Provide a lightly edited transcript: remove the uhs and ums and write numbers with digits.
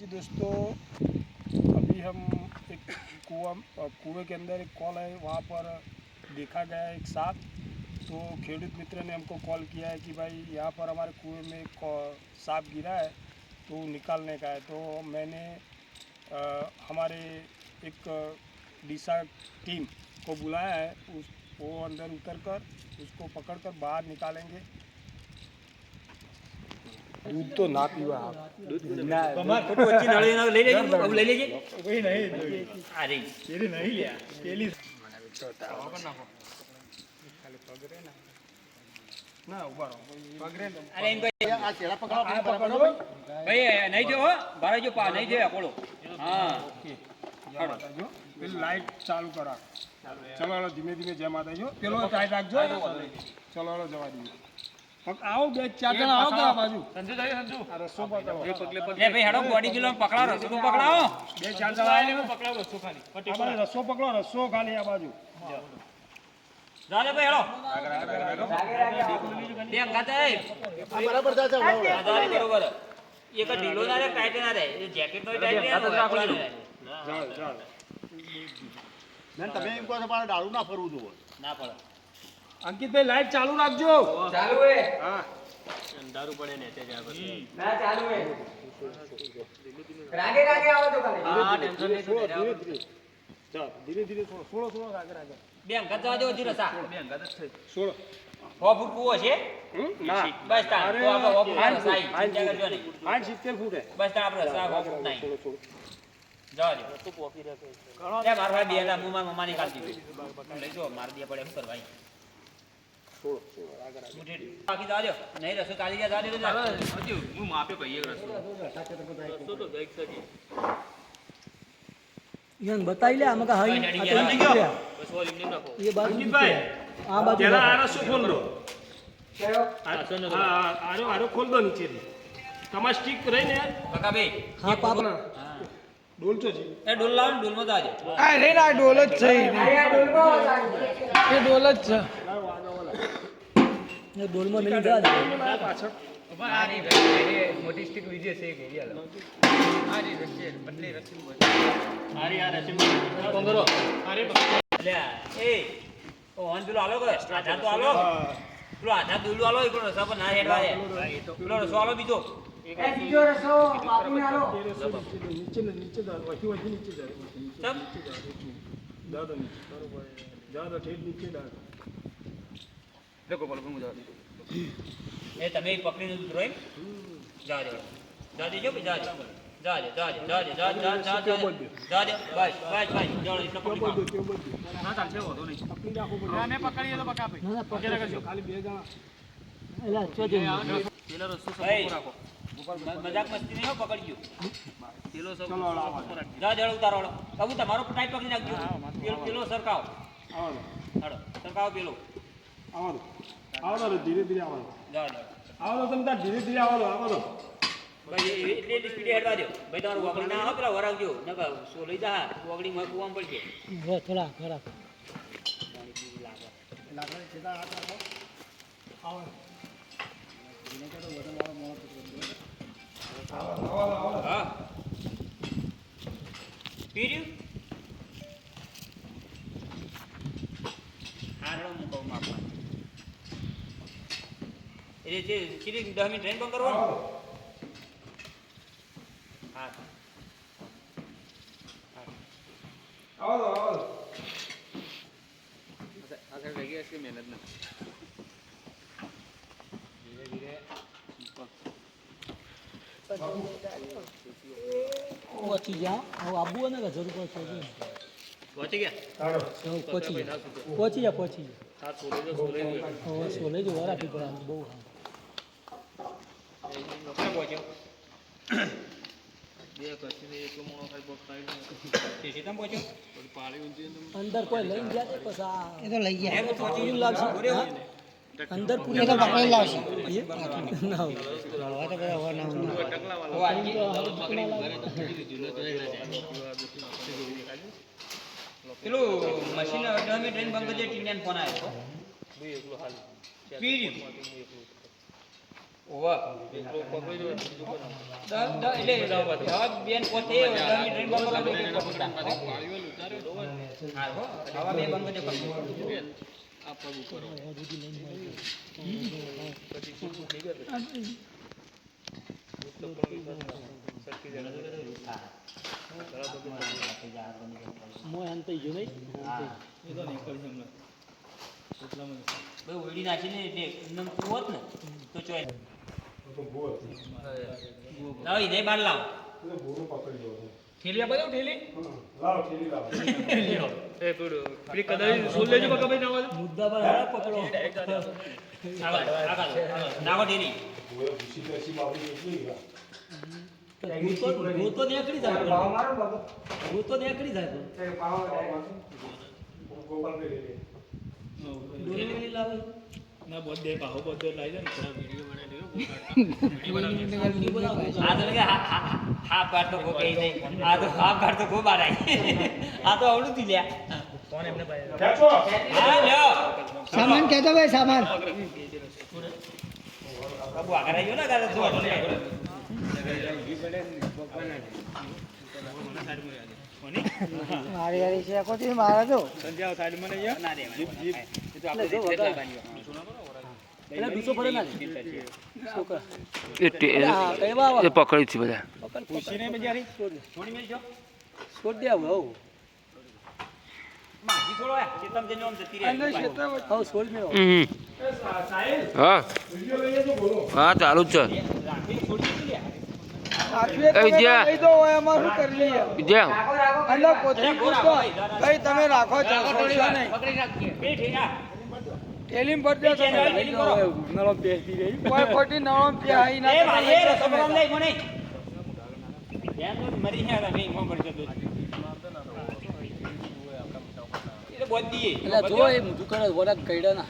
जी दोस्तों, अभी हम एक कुएं के अंदर एक कॉल है, वहाँ पर देखा गया है एक सांप। तो खेडूत मित्र ने हमको कॉल किया है कि भाई यहाँ पर हमारे कुएं में एक सांप गिरा है, तो निकालने का है। तो मैंने हमारे एक दिशा टीम को बुलाया है। वो अंदर उतरकर उसको पकड़कर बाहर निकालेंगे। दूध तो ना पीवा आप। दूध ना कमर फोटो अच्छी नळी ना ले लेજો अब ले लेजे कोई नहीं अरे तेरी नहीं लिया पेली મને વિચારતા ઓપન નાખો ખાલી પગરે ના ઉભા રહો પગરે અરે ઇनको આ ચેડા પકડો બરાબર ભાઈ નહીં જો હો બારે જો પા નહીં જો કોળો હા ઓકે જો પેલી લાઈટ ચાલુ કરા ચલો હાલો ધીમે ધીમે જય માતાજી પેલો ટાઈટ રાખજો ચલો હાલો જવા દઈએ आओ बे चार जन आओ का बाजू संजू जाइए संजू रस्सो पकड़ो ले भाई हड़ो बॉडी किलो पकड़ाओ रस्सो को पकड़ाओ बे चार जन आए ने पकड़ाओ रस्सो खाली हमारे रस्सो पकड़ो रस्सो खाली आ बाजू जा ले भाई हड़ो ले अंगाते बराबर जा जा आधारी बरोबर ये का ढीलो ना रे टाइट ना रे ये जैकेट तो टाइट रे जा जा मैं तबे इनको से पार डालू ना फरू जो ना पड़े अंकित भाई लाइट चालू रखजो चालू है हां दारू पड़े ने ते जा बस ना चालू है रागे रागे आओ तो खाली हां टेंशन नहीं धीरे धीरे जा धीरे धीरे छोड़ो छोड़ो रागे रागे બે અંગત જવા દો જી રસા બે અંગત જ છે છોડો હો ફૂટ કુવો છે ના બસ તા તો આપણે હો ફૂટ રસાઈ ચિંતા કરજો નહીં 8 70 ફૂટ है બસ તા આપણે રસા હો ફૂટ નહીં જવા દો તો કોફી રાખે લે માર ભાઈ બેલા મુમાં મમ્માની કાઢી દીધી લઈ જો માર દે પડે એમ કર ભાઈ छोड़ो छोड़ो आगे मुझे बाकी जा दो नहीं रसो काली जा दे जा अजी હું માપે ભાઈ એક રસો તો દેખ સકી યન બતાઈ લે આમાં કા હઈ બસ વોલ્યુમ ને રાખો ये बात अंकित भाई आ बाजू जरा आ रसो खोल दो कयो हां आरो आरो खोल दो नीचे થી તમાર સ્ટિક રહી ને બકા ભાઈ हां पाप ડોલ છો જી એ ડોલ લાવ ડોલ માં જાજો આ રે ના ડોલ જ છે આ ડોલ માં એ ડોલ જ છે ये डोल में नहीं जा पाछળ આ નહીં ભાઈ એ મોટી સ્ટિક વિજે છે કે યાર આ રી રસ્સે પતલી રસ્સી આરી આ રસી કોણ કરો અરે લે એ ઓ હન પેલો આલો કે આધા તો આલો પેલો આધા દુલુ આલો એ રસો પર ના હેડવા દે પેલો રસો આલો બીજો એ બીજો રસો બાપુને આલો નીચે નીચે જા વહી વહી નીચે જા સબ જા દો બરોબર જા દો ઠેઠ નીચે જા देखो बोलो मुझे ए तमे पकड़ी ड्राइंग जा दे जा दे जो जा दे जा दे जा दे जा दे जा जा जा जा दे बस बस बस जो इसको पकड़ी ना चाल छे वो तो नहीं પકડી રાખો मैं पकड़ी तो पका भाई ના પકડી રાખજો ખાલી બે જણા એલા ચોજે પેલો રસ્સો सब રાખો મજાક મસ્તી નહીં હો પકડજો પેલો सब ચલો આવો जा जड़ उतारो कबू તમારો ટાઈટ પકડી નાખજો પેલો સરકાવ આવો હાડો સરકાવ પેલો આવો ધીરે ધીરે આવો जा जा આવો તમે તાર ધીરે ધીરે આવો ભાઈ એટલે સ્પીડે હેડવા દો ભાઈ તમારું વગડી ના આવે પેલા વરાવજો નકર સો લઈ જા વગડી માં કુવામાં પડશે વો થોડા થોડા લાકડા સીધા હાથ રાખો આવો હા પીર્યું હારડો મૂકો માપવા એટલે જે સીધી 10 મિનિટ ટ્રેન બંધ કરવાનો હા આવો આગળ લઈ ગયા છે મહેનત ના ધીરે ધીરે પહોંચી જાઓ હવે આબુ ને કે જરૂર પડશે પહોંચી ગયા પહોંચી જા પહોંચી જા હા સોલે સોલે જો વારા પીપળા બહુ ક્યાં પહોંચ્યો બે કચ્છને એક મોણો ખાઈ બોક્સ આવી સીધા પહોંચ્યો પાળી ઊંચી અંદર કોઈ લઈને ગયા છે પછી આ એ તો લઈ ગયા એ પહોંચી લાગશે અંદર પૂરી તો પકડી લાવશે ના લડવા તો બધા હોવા ના પેલું મશીન ડમી ટ્રેન બંધ કરી ટીન્યાન ફોન આવ્યો પીર્યું ઓવા બેન પોતે ટ્રેન બંધ ઉડી નાખીને એકદમ હોત ને તો ચોય લાવ ઈ દે બાર લાવ થેલી આપો થેલી મુદ્દા પર પકડો નાગો ઢેરી તો નીકળી જાય તો નીકળી જાય ના બધે પાહો બધે લઈ જાય આ તો લગે હા પાટ તો ગો કઈ નહીં આ તો હા પાટ તો ગો બારાય આ તો આવડું થી લ્યા કોણ એમને હા લ્યો સામાન કહેતો ભાઈ સામાન કબુ આગળ આવ્યો ને આગળ જો મારી યારી છે કોથી મારા તો સંજાવ સાઈડ મને યા ના રે જીપ જીપ એ તો આપણે એટલે બીસો પડે ના છોકરા એ પકડી છે બધા પૂછીને બજારી છોડી મેલજો છોડ દે આવું માજી છોડો ચેતમ જઈને ઓમ જતી રહે હા છોડ મેં હા હા ચાલુ જ છે લઈ દો એમાં શું કરી લઈએ વિજયા અંદર કોથળી પૂછતો ભાઈ તમે રાખો ચાલો નહીં પકડી રાખીએ બે ઠેરા ટેલીમ પર દો તમે નળમ પેસી રહી કોઈ ખોટી નળમ પેહાઈ એ ના ભાઈ એ રસમરમ લઈ મને ધ્યાન તો મરી ગયા નહીં મોં મરી જતો એ તો બોધી એટલે જો એ મુઠું કરે વડા કઈડા ના